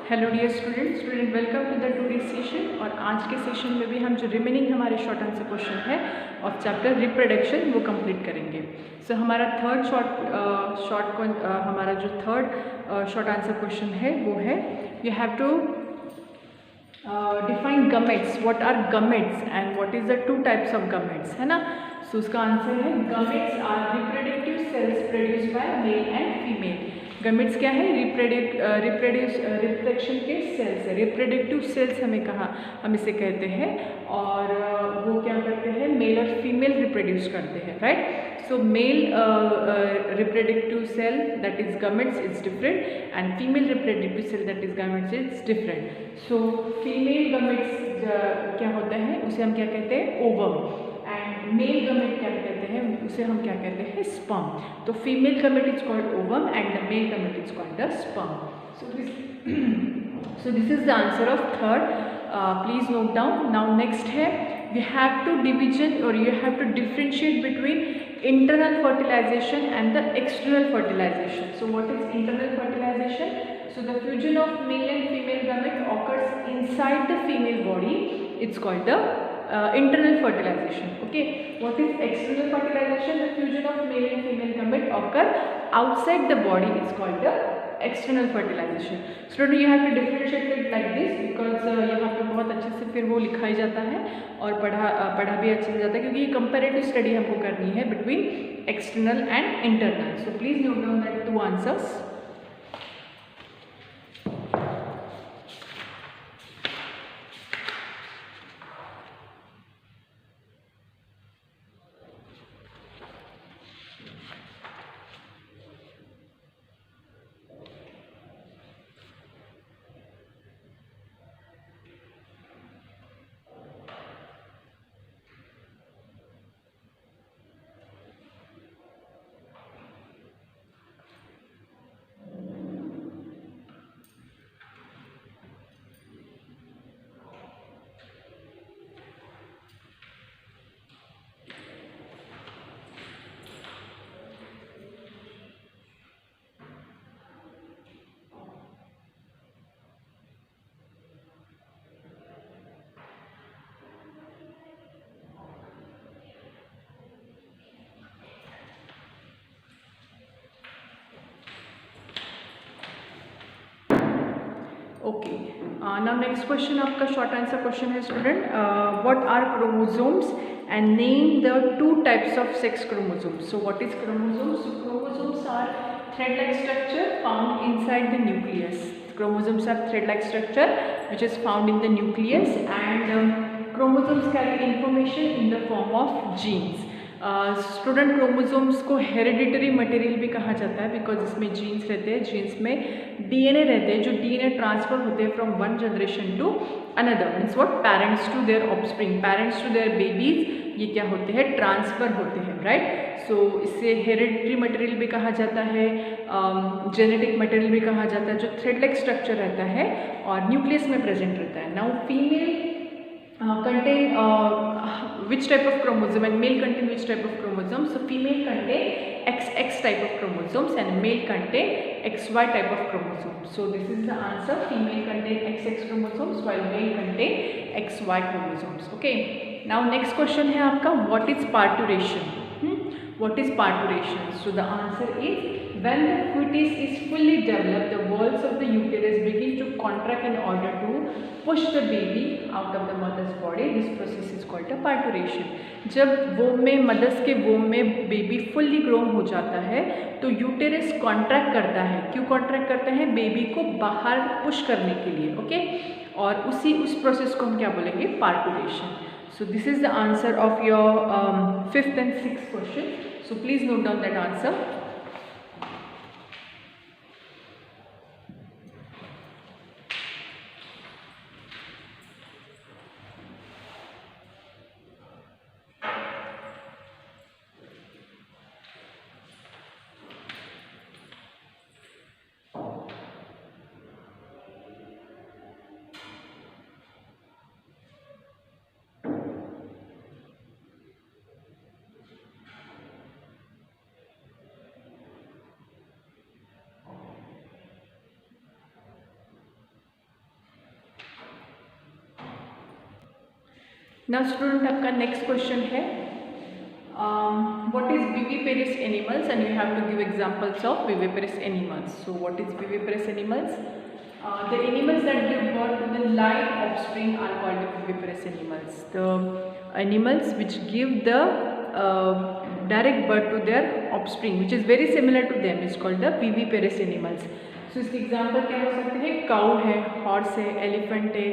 Hello dear student welcome to the today session. और आज के सेशन में भी हम जो रिमेनिंग हमारे शॉर्ट आंसर क्वेश्चन है ऑफ चैप्टर रिप्रोडक्शन वो कंप्लीट करेंगे। सो हमारा थर्ड शॉर्ट आंसर क्वेश्चन है वो है you have to define gametes. What are gametes and what is the two types of gametes, है ना। सो उसका आंसर है gametes are reproductive cells produce by male and female. Gametes क्या है? Reproduction के सेल्स है। रिप्रोडक्टिव सेल्स हम इसे कहते हैं। और वो क्या करते हैं? मेल और फीमेल रिप्रोड्यूस करते हैं, right. So male reproductive cell that is gametes is different and female reproductive cell that is gametes is different. So female gametes क्या होता है उसे हम क्या कहते हैं? ओवम। एंड मेल गमेट क्या कहते हैं उसे हम क्या कहते हैं? स्पर्म। तो female gamete is called ovum and the male gamete is called the sperm. So this is the answer of third. Please note down. Now next है you have to division or you have to differentiate between internal fertilization and the external fertilization. So what is internal fertilization? So the fusion of male and female gamete occurs inside the female body. It's called the internal fertilization. Okay. What is external fertilization? The fusion of male and female gamete occur outside the body. It's called the external fertilization. Student, you have to differentiate it like this because यहाँ पे बहुत अच्छे से फिर वो लिखा ही जाता है और पढ़ा भी अच्छे से जाता है, क्योंकि ये कंपेरेटिव स्टडी हमको करनी है between external and internal. So please note down that two answers. Okay, now next question आपका short answer question है student. What are chromosomes and name the two types of sex chromosomes. So what is chromosomes? So chromosomes are thread-like structure found inside the nucleus. Chromosomes are thread-like structure which is found in the nucleus, and chromosomes carry information in the form of genes. Student chromosomes को hereditary material भी कहा जाता है because इसमें jeans रहते हैं। Jeans में DNA रहते हैं, जो डीएनए ट्रांसफर होते हैं from one generation to another. Means what? Parents to their offspring, parents to their babies, ये क्या होते हैं? ट्रांसफर होते हैं, राइट। सो इससे हेरिडिटरी मटेरियल भी कहा जाता है, जेनेटिक मटेरियल भी कहा जाता है, जो थ्रेड लाइक स्ट्रक्चर रहता है और न्यूक्लियस में प्रेजेंट रहता है। Now female contain which type of chromosome and male contain which type of chromosome. So female contain XX type of chromosomes and male contain XY type of chromosomes. So this is the answer. Female contain XX chromosomes while male contain XY chromosomes. Okay. Now next question है आपका, what is parturition? What is parturition? So the answer is when the fetus is fully developed, the walls of the uterus begin to contract in order to push the baby out of the mother's body. This process is called a parturition. जब वोम में, mother's के वोम में baby fully grown हो जाता है तो uterus contract करता है। क्यों कॉन्ट्रैक्ट करता है? बेबी को बाहर पुश करने के लिए। ओके। और उस प्रोसेस को हम क्या बोलेंगे? Parturition. So this is the answer of your fifth and sixth question. So please note down that answer. ना स्टूडेंट आपका नेक्स्ट क्वेश्चन है what is viviparous animals, and you have to give examples of viviparous animals. So what is viviparous animals? The animals that give birth to the live offspring are called the viviparous animals. The animals which give the direct birth to their offspring, which is very similar to them, is called the viviparous animals. So इसके example क्या हो सकते हैं? Cow है, horse है, elephant है,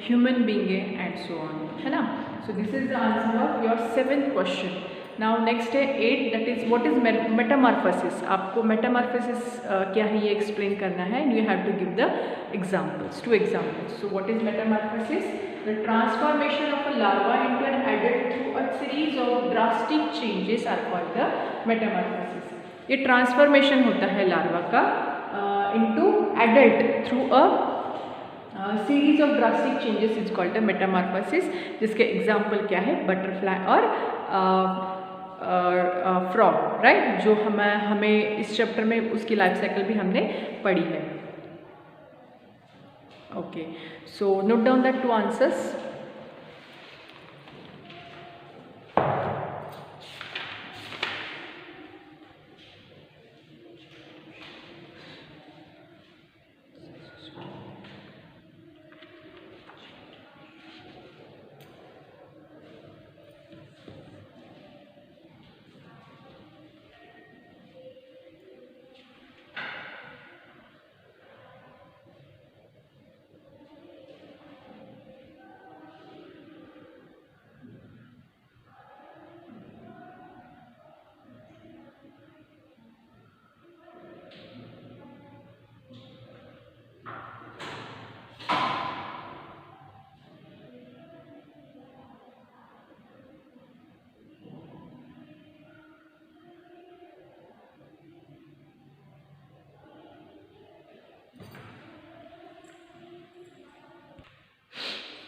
human being है, and so on, है ना. So this is the answer of your 7th question. Now next है 8, that is what is metamorphosis. आपको मेटामॉर्फोसिस क्या है ये एक्सप्लेन करना है. You have to give the examples, 2 examples. So what is metamorphosis? The transformation of a larva into an adult through a series of drastic changes are called the metamorphosis. ये transformation होता है larva का into adult through a series of drastic changes is called a metamorphosis. जिसके example क्या है? Butterfly और frog, right, जो हमें इस चैप्टर में उसकी लाइफ साइकिल भी हमने पढ़ी है. Okay, so note down that 2 answers.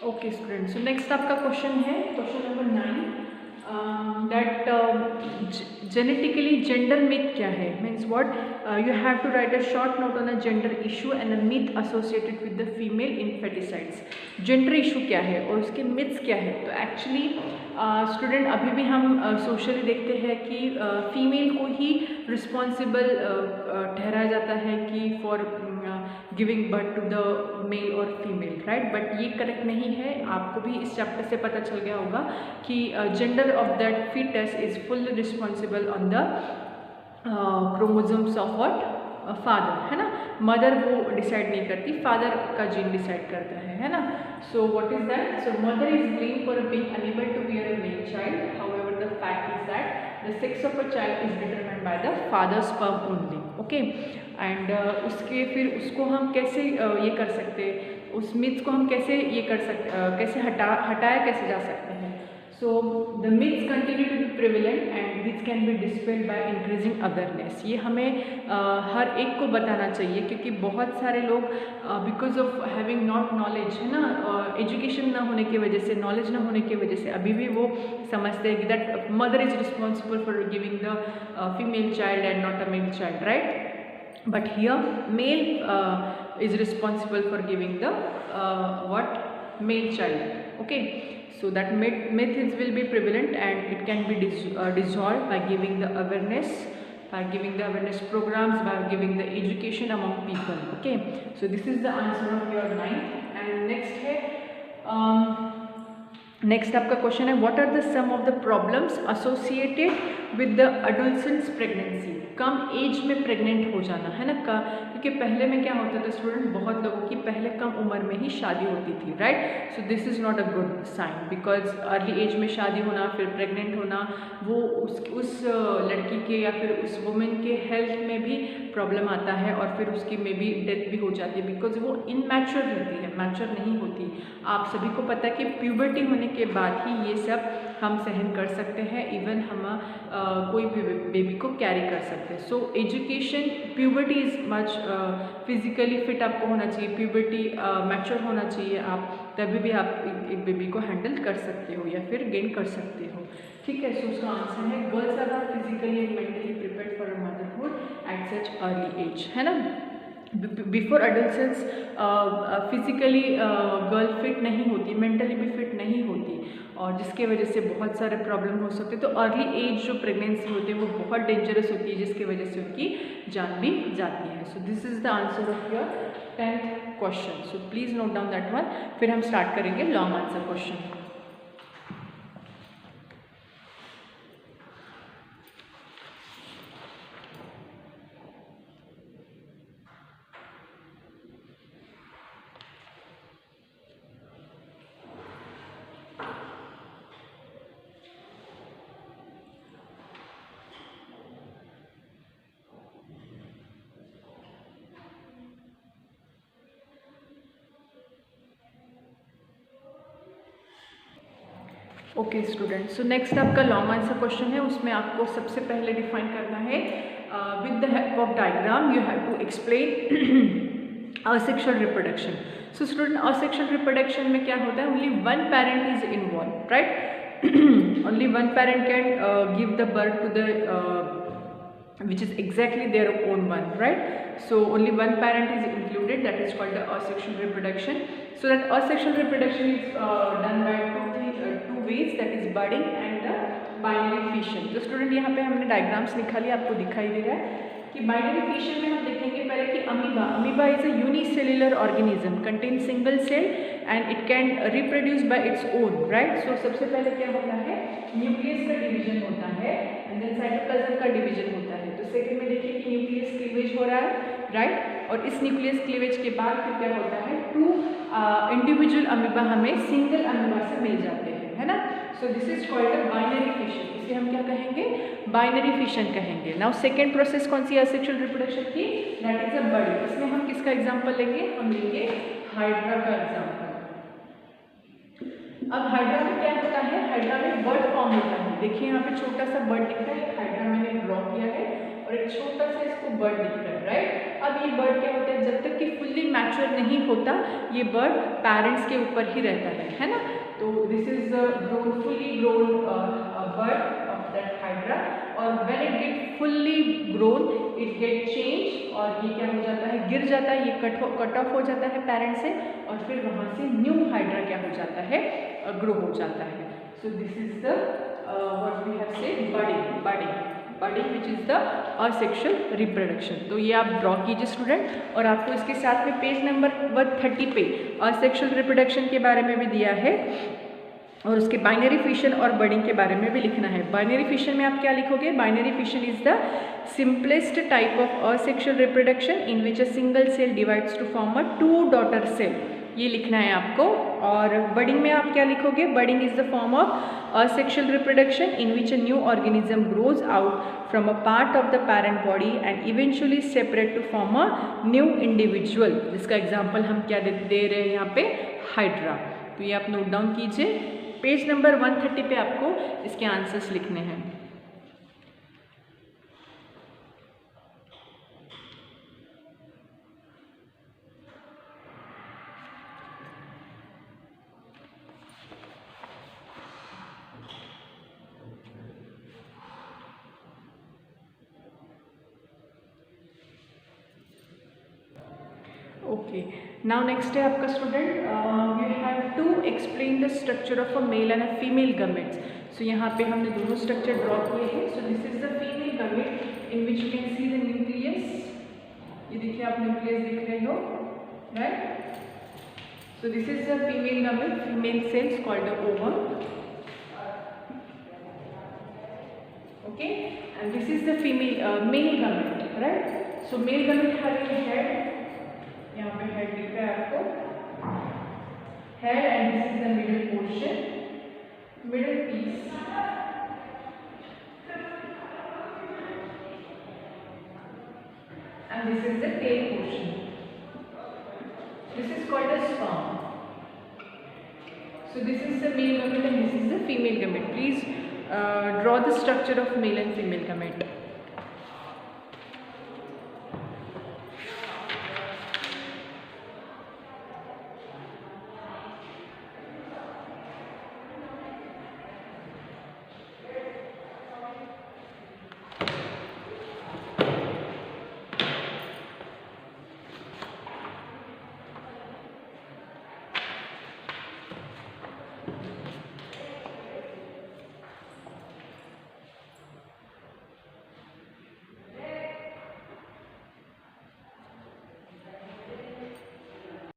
Okay student, so next आपका क्वेश्चन है question number 9, that genetically gender myth क्या है. Means what you have to write a short note on a gender issue and a myth associated with the female infanticides. Gender issue क्या है और उसके myths क्या है. तो एक्चुअली स्टूडेंट अभी भी हम सोशली देखते हैं कि फीमेल को ही रिस्पॉन्सिबल ठहराया जाता है कि for giving birth to the male और फीमेल, राइट. बट ये करेक्ट नहीं है. आपको भी इस चैप्टर से पता चल गया होगा कि gender of that foetus is fully responsible on the chromosomes of what father, है ना. मदर वो डिसाइड नहीं करती, फादर का जीन डिसाइड करता है ना. So what is that? So mother is blame for being unable to bear a male child. However the fact is that the sex of a child is determined by the father's sperm only. Okay, and उसके फिर उसको हम कैसे ये कर सकते, उस myths को हम कैसे ये कर सकते, कैसे हटाया कैसे जा सकते हैं. So the myths continue to be prevalent and this can be dispelled by increasing awareness. ये हमें हर एक को बताना चाहिए क्योंकि बहुत सारे लोग because of having not knowledge, है ना, एजुकेशन ना होने की वजह से, नॉलेज ना होने की वजह से अभी भी वो समझते हैं कि that mother is responsible for giving the female child and not a male child, right. But here male is responsible for giving the what male child. Okay, so that methods will be prevalent and it can be dissolved by giving the awareness, by giving the awareness programs, by giving the education among people. Okay, so this is the answer of your 9th. And next है next आपका question है what are the some of the problems associated with the adolescence pregnancy. कम एज में pregnant हो जाना, है ना. क्योंकि पहले में क्या होता था स्टूडेंट, बहुत लोगों की पहले कम उम्र में ही शादी होती थी, right. So this is not a good sign because early age में शादी होना, फिर प्रेग्नेंट होना, वो उस लड़की के या फिर उस वुमेन के हेल्थ में भी प्रॉब्लम आता है और फिर उसकी मे बी डेथ भी हो जाती है बिकॉज वो इनमैच्योर रहती है, मैच्योर नहीं होती. आप सभी को पता है कि प्यूबर्टी होने के बाद ही ये सब हम सहन कर सकते हैं. इवन हम कोई भी बेबी को कैरी कर सकते हैं. So education, puberty is much physically fit आपको होना चाहिए, प्यूबर्टी मैच्योर होना चाहिए, आप तभी भी आप एक बेबी को हैंडल कर सकते हो या फिर गेन कर सकते हो. ठीक है. सो उसका आंसर है girls are not physically and mentally prepared for a motherhood at such early age, है ना. Before adolescence physically girl fit नहीं होती, मेंटली भी फिट नहीं होती और जिसके वजह से बहुत सारे प्रॉब्लम हो सकते हैं। तो अर्ली एज जो प्रेगनेंसी होती है वो बहुत डेंजरस होती है, जिसकी वजह से उनकी जान भी जाती है। So this is the answer of your 10th question. So please note down that one. फिर हम स्टार्ट करेंगे long answer question. Okay student, so next आपका लॉन्ग आंसर क्वेश्चन है। उसमें आपको सबसे पहले डिफाइन करना है with the help of diagram you have to explain asexual reproduction. So student, asexual reproduction में क्या होता है? Only one parent is involve, right? Only one parent can give the birth to the which is exactly their own one, right? So only one parent is included, that is called the asexual reproduction. So that asexual reproduction is done by two ways, that is budding and the binary fission. तो student यहाँ पे हमने diagrams निकाली, आपको दिखाई दे रहा है कि बाइनरी फिशन में हम देखेंगे पहले कि amoeba is a unicellular organism contain single cell and it can reproduce by its own, right? So सबसे पहले क्या होता है? न्यूक्लियस का डिवीजन होता है एंड देन साइटोप्लाज्म का डिवीजन होता है। तो सेकंड में देखिए कि न्यूक्लियस क्लीवेज हो रहा है, राइट? और इस न्यूक्लियस क्लीवेज के बाद फिर क्या होता है? टू इंडिविजुअल अमीबा हमें सिंगल अमीबा से मिल जाते हैं, है ना? So this is called a binary fission. इसे हम क्या कहेंगे? बाइनरी फिशन कहेंगे। नाउ सेकेंड प्रोसेस कौन सी है असेक्सुअल रिप्रोडक्शन की? That is a budding. इसमें हम किसका एग्जाम्पल लेंगे? हम लेंगे हाइड्रा का एग्जाम्पल। अब हाइड्रा में क्या होता है? हाइड्रा में बर्ड फॉर्म होता है। देखिए यहाँ पे छोटा सा बर्ड दिख रहा है, एक हाइड्रा मैंने ड्रॉ किया है और एक छोटा सा इसको बर्ड दिख रहा है, राइट? अब ये बर्ड क्या होता है? जब तक कि फुल्ली मैच्योर नहीं होता ये बर्ड पेरेंट्स के ऊपर ही रहता है ना? तो this is grown fully grown bud of that hydra, और when it get fully grown it get change, और ये क्या हो जाता है? गिर जाता है, ये कट ऑफ हो जाता है पेरेंट से, और फिर वहाँ से न्यू हाइड्रा क्या हो जाता है? ग्रो हो जाता है। So this is the what we have said budding which is the asexual reproduction. तो ये आप ड्रॉ कीजिए स्टूडेंट, और आपको इसके साथ में पेज नंबर 130 पे असेक्सुअल रिप्रोडक्शन के बारे में भी दिया है और उसके बाइनरी फिशन और बर्डिंग के बारे में भी लिखना है। बाइनरी फिशन में आप क्या लिखोगे? Binary fission is the simplest type of asexual reproduction in which a single cell divides to form a two daughter cell, ये लिखना है आपको। और बर्डिंग में आप क्या लिखोगे? Budding is the form of asexual reproduction in which a new organism grows out from a part of the parent body and eventually separate to form a new individual, जिसका एग्जाम्पल हम क्या दे रहे हैं यहाँ पे? हाइड्रा। तो ये आप नोट डाउन कीजिए। पेज नंबर 130 पे आपको इसके आंसर्स लिखने हैं। ओके, नाउ नेक्स्ट है आपका student, you have to explain the structure of a male and a female gametes. So यहाँ पे हमने दोनों स्ट्रक्चर ड्रॉ किए हैं। So this is the female gamete in which you can see the nucleus. ये देखिए आप न्यूक्लियस देख रहे हो, right? So this is the female gamete, female cells called the ovum, okay? And this is the female male gamete, right? So male gamete having head, यहाँ पे head दिख रहा है आपको, head, and this is the middle portion, middle piece, and this is the tail portion. This is called a sperm. So this is the male gamete and this is the female gamete. Please draw the structure of male and female gamete.